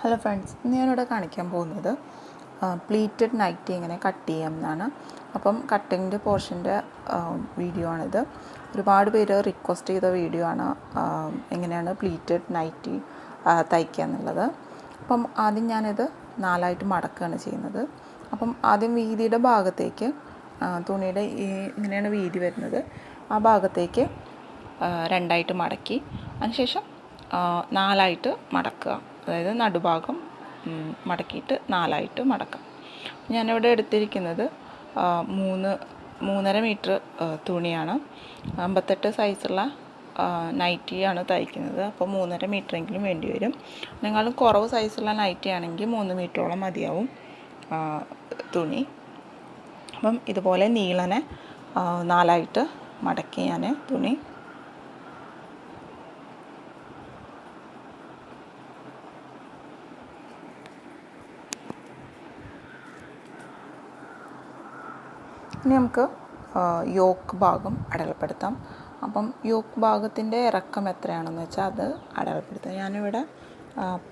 Hello friends, ഇന്ന് ഞാനിവിടെ കാണിക്കാൻ പോകുന്നത് പ്ലീറ്റഡ് നൈറ്റി എങ്ങനെ കട്ട് ചെയ്യാം എന്നാണ്. അപ്പം കട്ടിങ്ങിൻ്റെ പോർഷൻ്റെ വീഡിയോ ആണിത്. ഒരുപാട് പേര് റിക്വസ്റ്റ് ചെയ്ത വീഡിയോ ആണ് എങ്ങനെയാണ് പ്ലീറ്റഡ് നൈറ്റി തയ്ക്കുക എന്നുള്ളത്. അപ്പം ആദ്യം ഞാനിത് 4ആയിട്ട് മടക്കുകയാണ് ചെയ്യുന്നത്. അപ്പം ആദ്യം വീതിയുടെ ഭാഗത്തേക്ക് തുണിയുടെ ഇങ്ങനെയാണ് വീതി വരുന്നത്, ആ ഭാഗത്തേക്ക് 2ആയിട്ട് മടക്കി അതിനുശേഷം 4ആയിട്ട് മടക്കുക. അതായത് നടുഭാഗം മടക്കിയിട്ട് 4ആയിട്ട് മടക്കാം. ഞാനിവിടെ എടുത്തിരിക്കുന്നത് 3.5 മീറ്റർ തുണിയാണ്. 58 സൈസുള്ള നൈറ്റിയാണ് തയ്ക്കുന്നത്. അപ്പോൾ 3.5 മീറ്ററെങ്കിലും വേണ്ടി വരും. അതിനേക്കാളും കുറവ് സൈസുള്ള നൈറ്റി ആണെങ്കിൽ 3 മീറ്ററോളം മതിയാവും തുണി. അപ്പം ഇതുപോലെ നീളനെ 4ആയിട്ട് മടക്കി ഞാൻ തുണി ഇനി നമുക്ക് യോക്ക് ഭാഗം അടയാളപ്പെടുത്താം. അപ്പം യോക്ക് ഭാഗത്തിൻ്റെ ഇറക്കം എത്രയാണെന്ന് വെച്ചാൽ അത് അടയാളപ്പെടുത്താം. ഞാനിവിടെ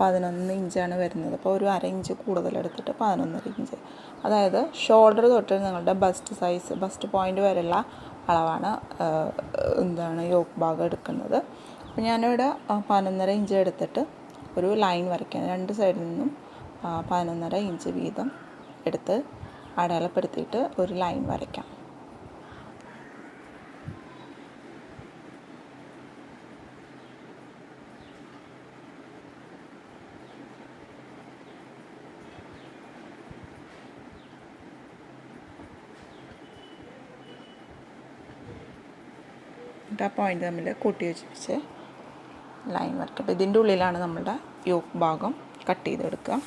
11 ഇഞ്ചാണ് വരുന്നത്. അപ്പോൾ ഒരു 1/2 ഇഞ്ച് കൂടുതലെടുത്തിട്ട് 11.5 ഇഞ്ച്, അതായത് ഷോൾഡർ തൊട്ട് നിങ്ങളുടെ ബസ്റ്റ് പോയിൻ്റ് വരെയുള്ള അളവാണ് യോക്ക് ഭാഗം എടുക്കുന്നത്. അപ്പോൾ ഞാനിവിടെ 11.5 ഇഞ്ച് എടുത്തിട്ട് ഒരു ലൈൻ വരയ്ക്കാം. 2 സൈഡിൽ നിന്നും 11.5 ഇഞ്ച് വീതം എടുത്ത് അടയാളപ്പെടുത്തിയിട്ട് ഒരു ലൈൻ വരയ്ക്കാം. എന്നിട്ട് ആ പോയിൻ്റ് തമ്മിൽ കൂട്ടി യോജിപ്പിച്ച് ലൈൻ വരയ്ക്കാം. അപ്പോൾ ഇതിൻ്റെ ഉള്ളിലാണ് നമ്മളുടെ യോക്ക് ഭാഗം കട്ട് ചെയ്തെടുക്കുക.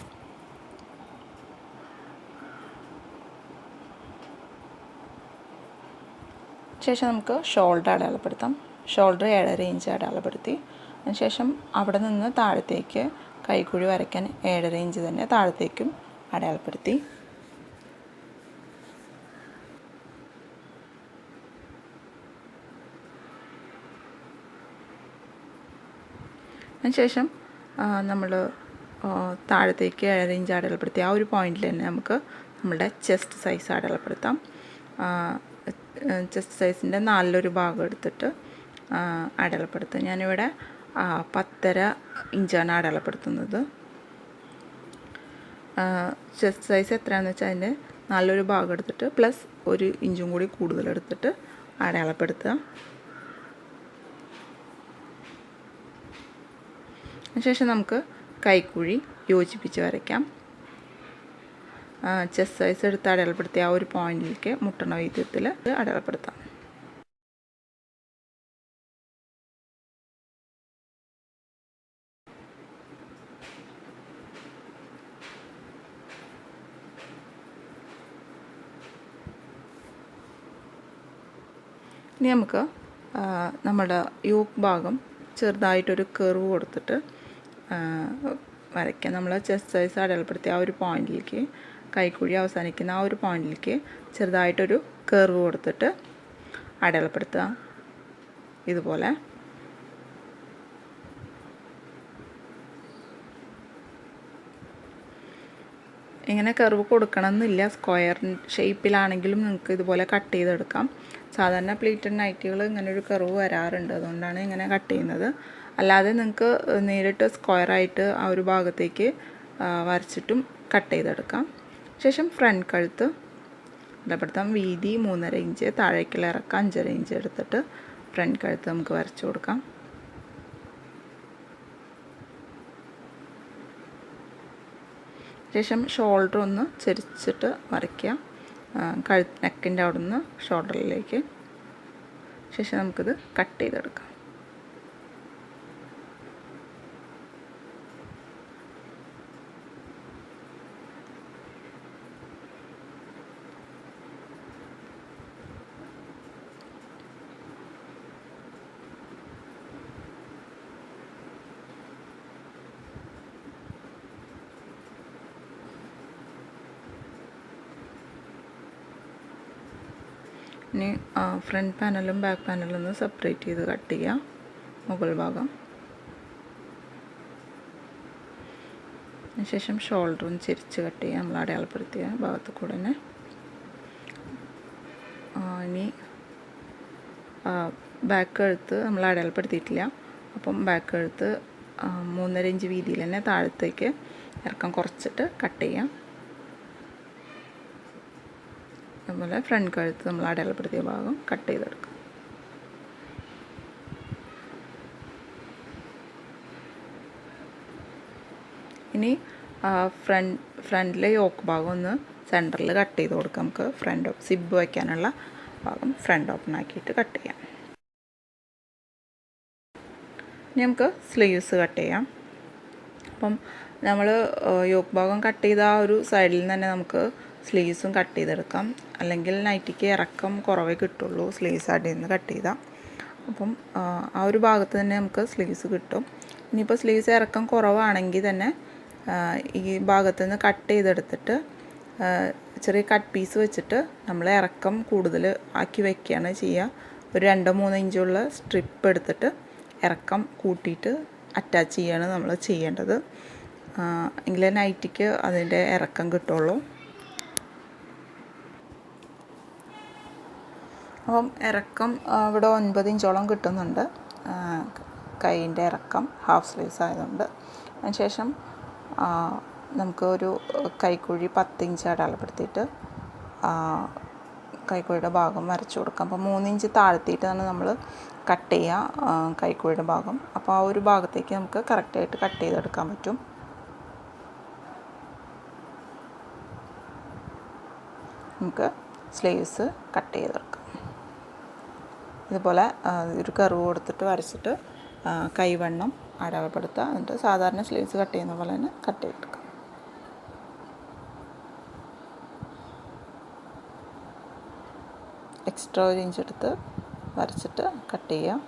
ശേഷം നമുക്ക് ഷോൾഡർ അടയാളപ്പെടുത്താം. ഷോൾഡർ 7.5 ഇഞ്ച് അടയാളപ്പെടുത്തി. അതിനുശേഷം അവിടെ നിന്ന് താഴത്തേക്ക് കൈക്കുഴി വരയ്ക്കാൻ 7.5 ഇഞ്ച് തന്നെ താഴത്തേക്കും അടയാളപ്പെടുത്തി. അതിനുശേഷം നമ്മൾ താഴത്തേക്ക് 7.5 ഇഞ്ച് അടയാളപ്പെടുത്തി ആ ഒരു പോയിന്റിൽ തന്നെ നമുക്ക് നമ്മുടെ ചെസ്റ്റ് സൈസ് അടയാളപ്പെടുത്താം. ചെസ്റ്റ് സൈസിൻ്റെ 4 ഭാഗം എടുത്തിട്ട് അടയാളപ്പെടുത്തുക. ഞാനിവിടെ 10.5 ഇഞ്ചാണ് അടയാളപ്പെടുത്തുന്നത്. ചെസ്റ്റ് സൈസ് എത്രയാണെന്ന് വെച്ചാൽ അതിൻ്റെ 4 ഭാഗം എടുത്തിട്ട് പ്ലസ് 1 ഇഞ്ചും കൂടി കൂടുതലെടുത്തിട്ട് അടയാളപ്പെടുത്തുക. അതിനുശേഷം നമുക്ക് കൈക്കുഴി യോജിപ്പിച്ച് വരയ്ക്കാം. ചെസ്റ്റ് സൈസ് എടുത്ത് അടയാളപ്പെടുത്തി ആ ഒരു പോയിന്റിലേക്ക് മുട്ടണ വിധത്തിൽ അടയാളപ്പെടുത്താം. ഇനി നമുക്ക് നമ്മുടെ യോക്ക് ഭാഗം ചെറുതായിട്ടൊരു കർവ് കൊടുത്തിട്ട് വരയ്ക്കാം. നമ്മൾ ചെസ്റ്റ് സൈസ് അടയാളപ്പെടുത്തി ആ ഒരു പോയിന്റിലേക്ക്, കൈക്കുഴി അവസാനിക്കുന്ന ആ ഒരു പോയിന്റിലേക്ക് ചെറുതായിട്ടൊരു കർവ് കൊടുത്തിട്ട് അടയാളപ്പെടുത്തുക. ഇതുപോലെ ഇങ്ങനെ കർവ് കൊടുക്കണമെന്നില്ല. സ്ക്വയർ ഷേപ്പിലാണെങ്കിലും നിങ്ങൾക്ക് ഇതുപോലെ കട്ട് ചെയ്തെടുക്കാം. സാധാരണ പ്ലീറ്റഡ് നൈറ്റികൾ ഇങ്ങനെ ഒരു കർവ് വരാറുണ്ട്, അതുകൊണ്ടാണ് ഇങ്ങനെ കട്ട് ചെയ്യുന്നത്. അല്ലാതെ നിങ്ങൾക്ക് നേരിട്ട് സ്ക്വയറായിട്ട് ആ ഒരു ഭാഗത്തേക്ക് വരച്ചിട്ടും കട്ട് ചെയ്തെടുക്കാം. ശേഷം ഫ്രണ്ട് കഴുത്ത് അടയാളപ്പെടുത്താം. വീതി 3.5 ഇഞ്ച്, താഴേക്കുള്ള ഇറക്കം 5.5 ഇഞ്ച് എടുത്തിട്ട് ഫ്രണ്ട് കഴുത്ത് നമുക്ക് വരച്ചു കൊടുക്കാം. ശേഷം ഷോൾഡർ ഒന്ന് ചെരിച്ചിട്ട് വരയ്ക്കുക, നെക്കിൻ്റെ അവിടെ നിന്ന് ഷോൾഡറിലേക്ക്. ശേഷം നമുക്കിത് കട്ട് ചെയ്തെടുക്കാം. ഇനി ഫ്രണ്ട് പാനലും ബാക്ക് പാനലും ഒന്ന് സെപ്പറേറ്റ് ചെയ്ത് കട്ട് ചെയ്യുക. മുകൾ ഭാഗം അതിനുശേഷം ഷോൾഡറും ചെരിച്ച് കട്ട് ചെയ്യുക, നമ്മൾ അടയാളപ്പെടുത്തിയ ഭാഗത്ത് കൂടെ തന്നെ. ഇനി ബാക്ക് കഴുത്ത് നമ്മൾ അടയാളപ്പെടുത്തിയിട്ടില്ല, അപ്പം ബാക്ക് കഴുത്ത് 3.5 ഇഞ്ച് വീതിയിൽ തന്നെ താഴത്തേക്ക് ഇറക്കം കുറച്ചിട്ട് കട്ട് ചെയ്യാം. അതുപോലെ ഫ്രണ്ട് കഴുത്ത് നമ്മൾ അടയാളപ്പെടുത്തിയ ഭാഗം കട്ട് ചെയ്തെടുക്കാം. ഇനി ഫ്രണ്ടിലെ യോക്ക് ഭാഗം ഒന്ന് സെൻറ്ററിൽ കട്ട് ചെയ്ത് കൊടുക്കാം. നമുക്ക് ഫ്രണ്ട് സിബ് വയ്ക്കാനുള്ള ഭാഗം ഫ്രണ്ട് ഓപ്പൺ ആക്കിയിട്ട് കട്ട് ചെയ്യാം. ഇനി നമുക്ക് സ്ലീവ്സ് കട്ട് ചെയ്യാം. അപ്പം നമ്മൾ യോക്ക് ഭാഗം കട്ട് ചെയ്ത ആ ഒരു സൈഡിൽ നിന്ന് തന്നെ നമുക്ക് സ്ലീവ്സും കട്ട് ചെയ്തെടുക്കാം. അല്ലെങ്കിൽ നൈറ്റിക്ക് ഇറക്കം കുറവേ കിട്ടുള്ളൂ സ്ലീവ്സ് അടിയിൽ നിന്ന് കട്ട് ചെയ്താൽ. അപ്പം ആ ഒരു ഭാഗത്ത് തന്നെ നമുക്ക് സ്ലീവ്സ് കിട്ടും. ഇനിയിപ്പോൾ സ്ലീവ്സ് ഇറക്കം കുറവാണെങ്കിൽ തന്നെ ഈ ഭാഗത്ത് നിന്ന് കട്ട് ചെയ്തെടുത്തിട്ട് ചെറിയ കട്ട് പീസ് വെച്ചിട്ട് നമ്മൾ ഇറക്കം കൂടുതൽ ആക്കി വയ്ക്കുകയാണ് ചെയ്യുക. ഒരു 2-3 ഇഞ്ചുള്ള സ്ട്രിപ്പ് എടുത്തിട്ട് ഇറക്കം കൂട്ടിയിട്ട് അറ്റാച്ച് ചെയ്യുകയാണ് നമ്മൾ ചെയ്യേണ്ടത്. എങ്കിലേ നൈറ്റിക്ക് അതിൻ്റെ ഇറക്കം കിട്ടുള്ളൂ. അപ്പം ഇറക്കം ഇവിടെ 9 ഇഞ്ചോളം കിട്ടുന്നുണ്ട്, കൈയിൻ്റെ ഇറക്കം ഹാഫ് സ്ലീവ്സ് ആയതുകൊണ്ട്. അതിനുശേഷം നമുക്ക് ഒരു കൈക്കുഴി 10 ഇഞ്ച് അടയാളപ്പെടുത്തിയിട്ട് കൈക്കുഴിയുടെ ഭാഗം വരച്ചു കൊടുക്കാം. അപ്പോൾ 3 ഇഞ്ച് താഴ്ത്തിയിട്ടാണ് നമ്മൾ കട്ട് ചെയ്യുക കൈക്കുഴിയുടെ ഭാഗം. അപ്പോൾ ആ ഒരു ഭാഗത്തേക്ക് നമുക്ക് കറക്റ്റായിട്ട് കട്ട് ചെയ്തെടുക്കാൻ പറ്റും. നമുക്ക് സ്ലീവ്സ് കട്ട് ചെയ്തെടുക്കാം. ഇതുപോലെ ഒരു കർവ് കൊടുത്തിട്ട് വരച്ചിട്ട് കൈവണ്ണം അടയാളപ്പെടുത്തുക. എന്നിട്ട് സാധാരണ സ്ലീവ്സ് കട്ട് ചെയ്യുന്ന പോലെ തന്നെ കട്ട് ചെയ്തെടുക്കാം. എക്സ്ട്രാ 1 ഇഞ്ച് എടുത്ത് വരച്ചിട്ട് കട്ട് ചെയ്യാം.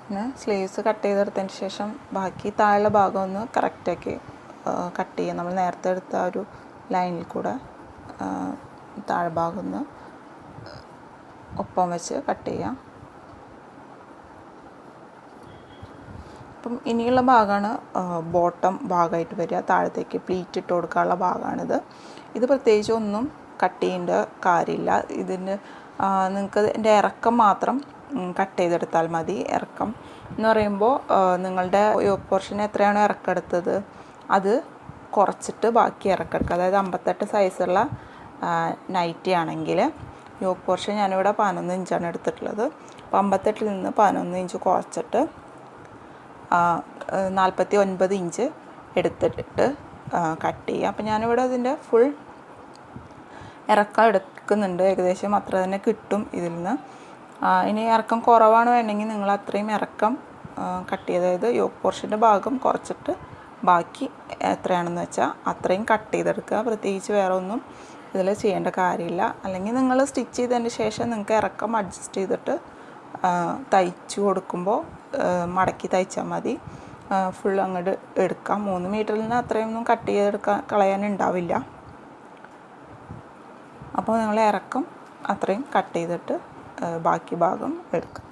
പിന്നെ സ്ലീവ്സ് കട്ട് ചെയ്തെടുത്തതിന് ശേഷം ബാക്കി താഴെ ഭാഗം ഒന്ന് കറക്റ്റാക്കി കട്ട് ചെയ്യാം. നമ്മൾ നേരത്തെ എടുത്ത ആ ഒരു ലൈനിൽ കൂടെ താഴെ ഭാഗം ഒന്ന് ഒപ്പം വെച്ച് കട്ട് ചെയ്യാം. അപ്പം ഇനിയുള്ള ഭാഗമാണ് ബോട്ടം ഭാഗമായിട്ട് വരിക. താഴത്തേക്ക് പ്ലീറ്റ് ഇട്ട് കൊടുക്കാനുള്ള ഭാഗമാണിത്. ഇത് പ്രത്യേകിച്ച് ഒന്നും കട്ട് ചെയ്യേണ്ട കാര്യമില്ല. ഇതിന് നിങ്ങൾക്ക് ഇതിൻ്റെ ഇറക്കം മാത്രം കട്ട് ചെയ്തെടുത്താൽ മതി. ഇറക്കം എന്ന് പറയുമ്പോൾ നിങ്ങളുടെ യോക്ക് പോർഷൻ എത്രയാണോ ഇറക്കെടുത്തത് അത് കുറച്ചിട്ട് ബാക്കി ഇറക്കെടുക്കുക. അതായത് 58 സൈസുള്ള നൈറ്റി ആണെങ്കിൽ യോക്ക് പോർഷൻ ഞാനിവിടെ 11 ഇഞ്ചാണ് എടുത്തിട്ടുള്ളത്. അപ്പോൾ 58-ൽ നിന്ന് 11 ഇഞ്ച് കുറച്ചിട്ട് 49 ഇഞ്ച് എടുത്തിട്ട് കട്ട് ചെയ്യുക. അപ്പോൾ ഞാനിവിടെ അതിൻ്റെ ഫുൾ ഇറക്കം എടുക്കുന്നുണ്ട്. ഏകദേശം അത്ര തന്നെ കിട്ടും ഇതിൽ നിന്ന്. ഇനി ഇറക്കം കുറവാണ് വേണമെങ്കിൽ നിങ്ങൾ അത്രയും ഇറക്കം കട്ട് ചെയ്ത്, അതായത് യോക്ക് പോർഷൻ്റെ ഭാഗം കുറച്ചിട്ട് ബാക്കി എത്രയാണെന്ന് വെച്ചാൽ അത്രയും കട്ട് ചെയ്തെടുക്കുക. പ്രത്യേകിച്ച് വേറെ ഒന്നും ഇതിൽ ചെയ്യേണ്ട കാര്യമില്ല. അല്ലെങ്കിൽ നിങ്ങൾ സ്റ്റിച്ച് ചെയ്തതിന് ശേഷം നിങ്ങൾക്ക് ഇറക്കം അഡ്ജസ്റ്റ് ചെയ്തിട്ട് തയ്ച്ചു കൊടുക്കുമ്പോൾ മടക്കി തയ്ച്ചാൽ മതി. ഫുൾ അങ്ങോട്ട് എടുക്കാം. 3 മീറ്ററിൽ നിന്ന് അത്രയൊന്നും കട്ട് ചെയ്തെടുക്കാൻ കളയാനുണ്ടാവില്ല. അപ്പോൾ നിങ്ങൾ ഇറക്കം അത്രയും കട്ട് ചെയ്തിട്ട് ബാക്കി ഭാഗം എടുക്കാം.